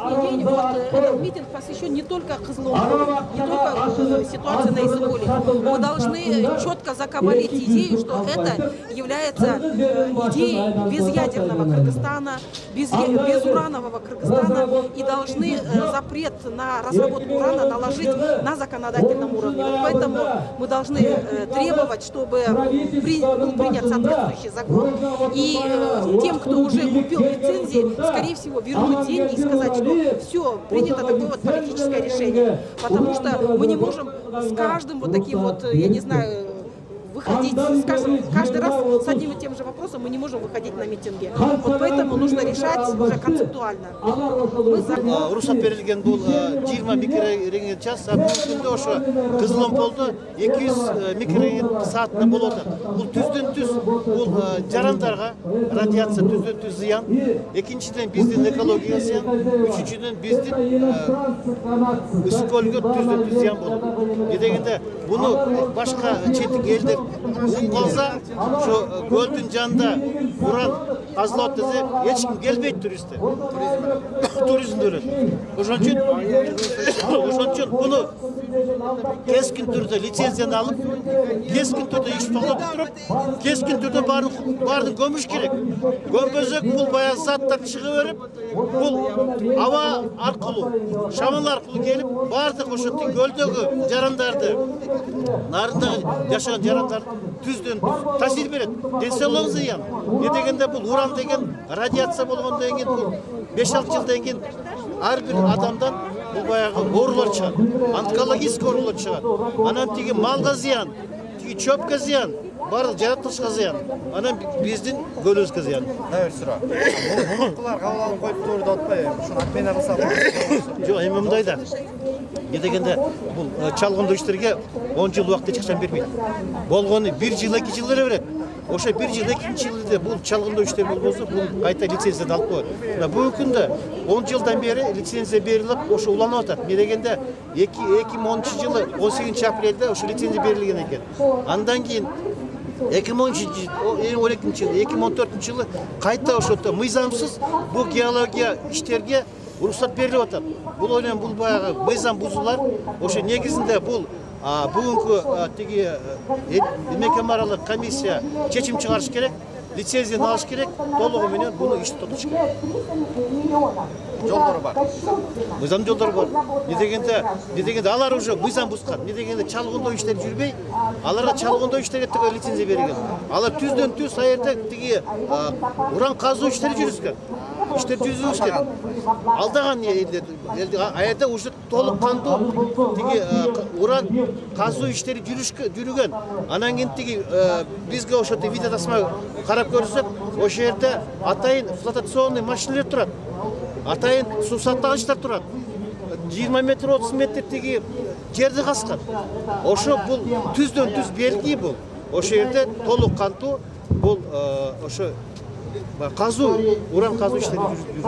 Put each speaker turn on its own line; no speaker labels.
сегодняшний день вот, этот митинг посвящен не только Кызылорду, не только ситуации на Иссык-Куле. Мы должны четко закабалить идею, что это является идеей безъядерного Кыргызстана, безуранового Кыргызстана, и должны запрет на разработку урана наложить на законодательном уровне. Вот поэтому мы должны требовать, чтобы был принят соответствующий закон, и тем, кто уже купил лицензии, скорее всего, вернуть деньги и сказать, что все, принято такое вот политическое решение. Потому что мы не можем с каждым вот таким вот, я не знаю, выходить, скажем, каждый раз с одним и тем же вопросом мы не можем выходить на митинги. Вот поэтому нужно решать уже концептуально.
Рұқсат берілген бұл 20 микрорентген час, бүгінгі ошо Кызыломполдо 200 микрорентген саатына болот. Бұл түзден-түз, бұл жарандарға радиация түзден-түз зыян. Екіншіден биздин экологияга зыян, үчүнчүдөн биздин Иссык-Көлгө түзден-түз зыян болот. Дегенде буну башка четтик элдер қалса, şu көлдің жанында уран қазылат десе, ешкім келмейді туристер. Туризм өледі. Ошон үчүн бұны кескин түрдө лицензияны алып, кескин түрдө иш токтотуп туруп, кескин түрдө баарын көмүш керек. Көмбөзөк бул баягы заттар чыгып берип, бул аба аркылуу, шамал аркылуу келип, баардык ошо көлдөгү жарандарды, нарында жашаган жарандарды түздөн таасир берет. Денсаулыгына зыян. Не дегенде бул уран деген радиация болгондон кийин бул 5-6 жылдан кийин ар бир адамдан бул баягы оорулар чыгат. Онкологический оорулар чыгат. Анан тиги малга зыян, тиги чөпкө зыян, барлык жаратылышка зыян. Анан биздин көлүбүзгө зыян.
Сура. Мунукулар кабыл алып коюп турду атпайбы? Ушуну отмена кылса болот.
Жок, эми мындайда. Не дегенде бул чалгындоо иштерге 10 жыл убакыт эч качан бербейт. Болгону 1 жыл 2 жыл эле берет. Ошо 1 жыл 2 жылда бул чалгындоо иштер болбосо, бул кайта лицензияны алып коет. Мына бүгүнкү күндө 10 жылдан бери лицензия берилип, ошо уланып атат. Не дегенде 2010 жылы 18 апрелде ошо лицензия берилген экен. Андан кийин 2012 жылы, 2014 жылы кайта ошото мыйзамсыз бул геология иштерге уруксат берилип атат. Бул ойнон бул баягы мыйзам бузуулар. Ошо негизинде бул бүгүнкү тиги мекемаралык комиссия чечим чыгарыш керек, лицензияны алыш керек, толугу менен буну ишти тотуш керек.
Жолдору бар.
Мыйзам жолдору бар. Не дегенде алар уже мыйзам бузган. Не дегенде чалгындоо иштер жүрбөй, аларга чалгындоо иштерге лицензия берилген. Алар түздөн-түз айырда тиги уран казуу иштери жүрүшкөн. İşte düzülüşken aldağan ayda уже толук кандуу тиги уран казуу иштери жүрүгөн. Анан кийин тиги бизге ошо видео тасма карап көрсөк, ошол жерде атайын флотационный машиналар турат. Атайын суу саттагычтар турат. 20 метр 30 метр тиги жерди каскан. Ошо бул түздөн-түз белги бул. Ошол жерде толук кандуу бул ошо казуу уран казуу иштери жүрүп.